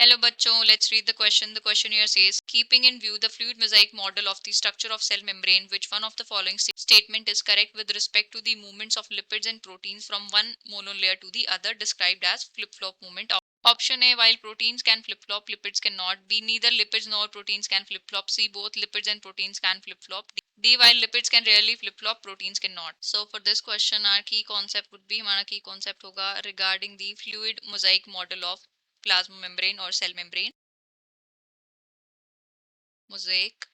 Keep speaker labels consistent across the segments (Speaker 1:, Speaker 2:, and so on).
Speaker 1: Hello bachcho, let's read the question. The question here says, keeping in view the fluid mosaic model of the structure of cell membrane, which one of the following statement is correct with respect to the movements of lipids and proteins from one monolayer to the other, described as flip-flop movement? Option A, while proteins can flip-flop, lipids cannot. B, neither lipids nor proteins can flip-flop. C, both lipids and proteins can flip-flop. D, while lipids can rarely flip-flop, proteins cannot. So for this question, our key concept would be, हमारा key concept होगा regarding the fluid mosaic model of plasma membrane or cell membrane. Mosaic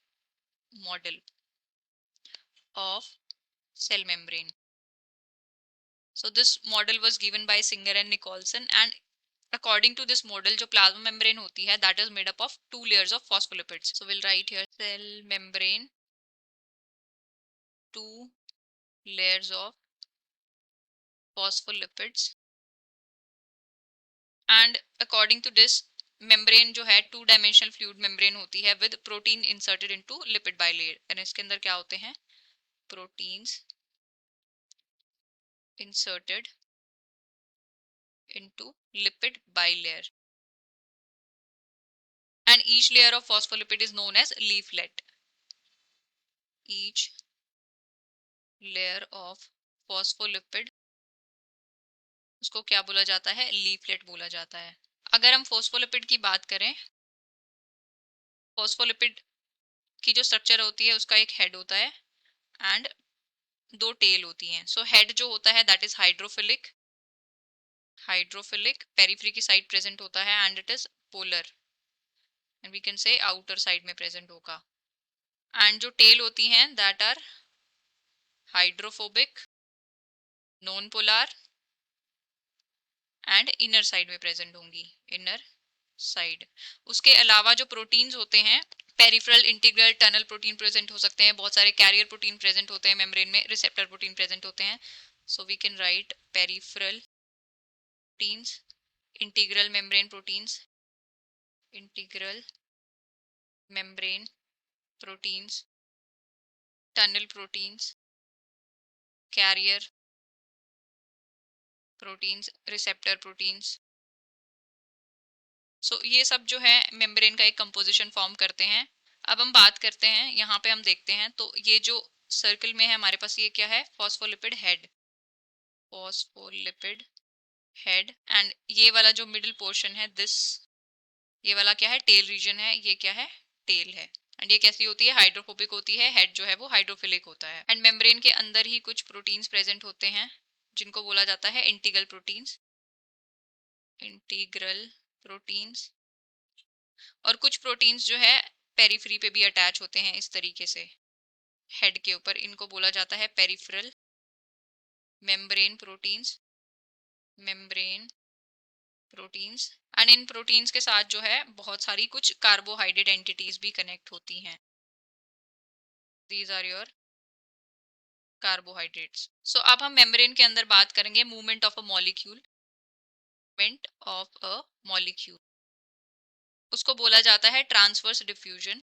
Speaker 1: model of cell membrane. So this model was given by Singer and Nicholson, and according to this model, जो plasma membrane होती है, that is made up of two layers of phospholipids. So we'll write here cell membrane, two layers of phospholipids, and according to this membrane जो है two dimensional fluid membrane होती है with protein inserted into lipid bilayer, यानी इसके अंदर क्या होते हैं proteins inserted into lipid bilayer, and each layer of phospholipid is known as leaflet. Each layer of phospholipid उसको क्या बोला जाता है लीफलेट बोला जाता है. अगर हम फोस्फोलिपिड की बात करें, फोस्फोलिपिड की जो स्ट्रक्चर होती है उसका एक हेड होता है एंड दो टेल होती हैं. सो हेड जो होता है दैट इज हाइड्रोफिलिक, पेरिफेरी की साइड प्रेजेंट होता है and it is polar, and we can say outer side में प्रेजेंट होगा. एंड जो टेल होती हैं that are hydrophobic, non polar and inner side में प्रेजेंट होंगी, इनर साइड. उसके अलावा जो प्रोटीन्स होते हैं peripheral, integral, tunnel protein present हो सकते हैं, बहुत सारे कैरियर प्रोटीन प्रेजेंट होते हैं मेम्ब्रेन में, रिसेप्टर प्रोटीन प्रेजेंट होते हैं. So we can write peripheral proteins, integral membrane proteins, integral membrane proteins, tunnel proteins, carrier proteins, receptor proteins. So ये सब जो है मेम्ब्रेन का एक कंपोजिशन फॉर्म करते हैं. अब हम बात करते हैं, यहाँ पे हम देखते हैं तो ये जो सर्कल में है हमारे पास ये क्या है phospholipid head, phospholipid head, and ये वाला जो मिडिल पोर्शन है दिस, ये वाला क्या है टेल रीजन है, ये क्या है टेल है. एंड ये कैसी होती है हाइड्रोफोबिक होती है, हेड जो है वो हाइड्रोफिलिक होता है. एंड मेम्ब्रेन के अंदर ही कुछ प्रोटीन्स प्रेजेंट होते हैं जिनको बोला जाता है इंटीग्रल प्रोटीन्स, इंटीग्रल प्रोटीन्स. और कुछ प्रोटीन्स जो है पेरिफेरी पे भी अटैच होते हैं इस तरीके से हेड के ऊपर, इनको बोला जाता है peripheral membrane proteins, membrane proteins. And in proteins के साथ जो है बहुत सारी कुछ कार्बोहाइड्रेट एंटिटीज भी कनेक्ट होती हैं. These are your carbohydrates. So अब हम मेम्ब्रेन के अंदर बात करेंगे movement of a molecule. Movement of a molecule उसको बोला जाता है ट्रांसवर्स डिफ्यूजन,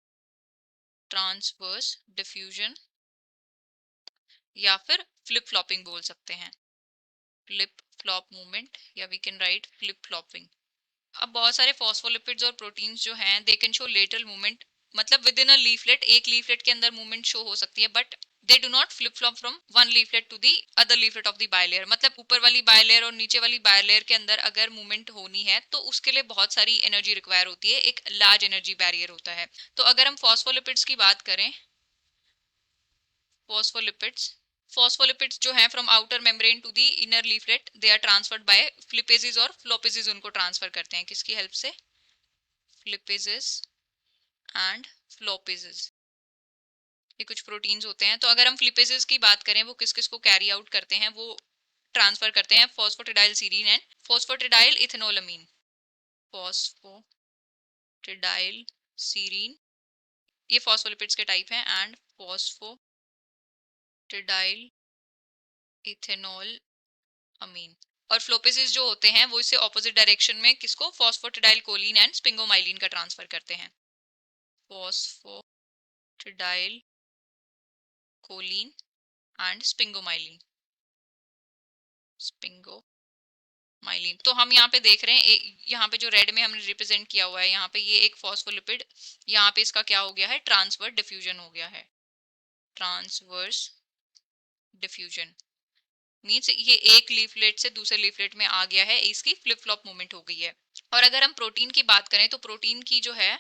Speaker 1: ट्रांसवर्स डिफ्यूजन, या फिर फ्लिप फ्लॉपिंग बोल सकते हैं, फ्लिप फ्लॉप मूवमेंट, या we can write flip flopping. अब बहुत सारे फॉस्फोलिपिड्स और प्रोटीन्स जो हैं they can show lateral movement, मतलब विद इन अ लीफलेट, एक लीफलेट के अंदर मूवमेंट शो हो सकती है, but they do not flip flop from one leaflet to the other leaflet of the bilayer. मतलब ऊपर वाली बायलेयर और नीचे वाली बायलेयर के अंदर अगर मूवमेंट होनी है तो उसके लिए बहुत सारी एनर्जी रिक्वायर होती है, एक लार्ज एनर्जी बैरियर होता है. तो अगर हम फॉस्फोलिपिड्स की बात करें, phospholipids, phospholipids जो हैं from outer membrane to the inner leaflet they are transferred by flipases और flopases, उनको ट्रांसफर करते हैं किसकी हेल्प से flipases and flopases. ये कुछ प्रोटीन्स होते हैं. तो अगर हम फ्लिपेजेस की बात करें वो किस किस को कैरी आउट करते हैं, वो ट्रांसफर करते हैं फॉस्फोटिडाइल सीरीन एंड फॉस्फोटिडाइल इथेनोलामीन, फॉस्फोटिडाइल सीरीन, ये फॉस्फोलिपिड्स के टाइप हैं, एंड फॉस्फोटिडाइल इथेनॉल अमीन. और फ्लोपेसिस जो होते हैं वो इससे ऑपोजिट डायरेक्शन में किसको फॉस्फोटिडाइल कोलिन एंड स्पिंगोमाइलिन का ट्रांसफर करते हैं, फॉस्फोटिडाइल कोलिन एंड स्पिंगोमाइलिन, स्पिंगोमाइलिन. माइलिन। तो हम यहाँ पे देख रहे हैं, यहाँ पे जो रेड में हमने रिप्रेजेंट किया हुआ है, यहाँ पे ये एक फॉस्फोलिपिड, यहाँ पे इसका क्या हो गया है, ट्रांसवर्स डिफ्यूजन हो गया है। ट्रांसवर्स डिफ्यूजन मीन्स ये एक लीफलेट से दूसरे लीफलेट में आ गया है, इसकी फ्लिप फ्लॉप मूवमेंट हो गई है। और अगर हम प्रोटीन की बात करें तो प्रोटीन की जो है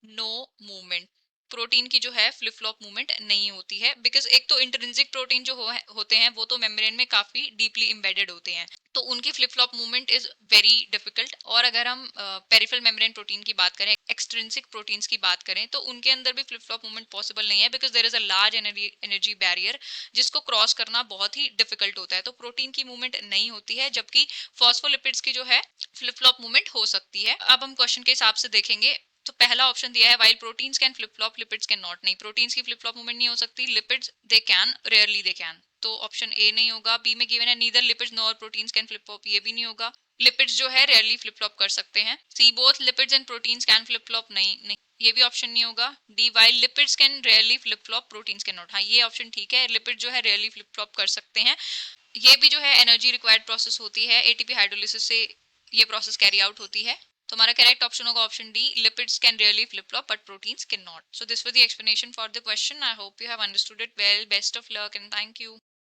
Speaker 1: नो मूवमेंट, प्रोटीन की जो है फ्लिप फ्लॉप मूवमेंट नहीं होती है, बिकॉज एक तो इंट्रिंसिक प्रोटीन जो होते हैं वो तो मेम्ब्रेन में काफी डीपली एम्बेडेड होते हैं, तो उनकी flip flop movement is very difficult. और अगर हम पेरिफेरल मेम्ब्रेन प्रोटीन की बात करें, एक्सट्रिंसिक प्रोटीन्स की बात करें, तो उनके अंदर भी फ्लिप फ्लॉप मूवमेंट पॉसिबल नहीं है, because there is a large energy barrier जिसको क्रॉस करना बहुत ही डिफिकल्ट होता है। तो प्रोटीन की मूवमेंट नहीं होती है, जबकि फॉस्फोलिपिड्स की जो है फ्लिप फ्लॉप मूवमेंट हो सकती है। अब हम क्वेश्चन के हिसाब से देखेंगे, तो पहला ऑप्शन दिया है while proteins can flip flop lipids can not, नहीं प्रोटीन्स की फ्लिप फ्लॉप मूवमेंट नहीं हो सकती, lipids they can, rarely they can, तो ऑप्शन ए नहीं होगा। बी में गिवन है neither lipids nor proteins can flip flop, ये भी नहीं होगा। लिपिड्स जो है रेयरली फ्लिप फ्लॉप कर सकते हैं। See both lipids and proteins can flip flop, नहीं नहीं, ये भी ऑप्शन नहीं होगा। D while lipids can rarely flip flop proteins can not, हाँ ये ऑप्शन ठीक है, लिपिड जो है रेयरली फ्लिप फ्लॉप कर सकते हैं। ये भी जो है एनर्जी रिक्वायर्ड प्रोसेस होती है, एटीपी हाइड्रोलिसिस से ये प्रोसेस कैरी आउट होती है। तो हमारा करेक्ट ऑप्शन होगा option D, lipids can really flip flop but proteins can not. So this was the explanation for the question. I hope you have understood it well. Best of luck and thank you.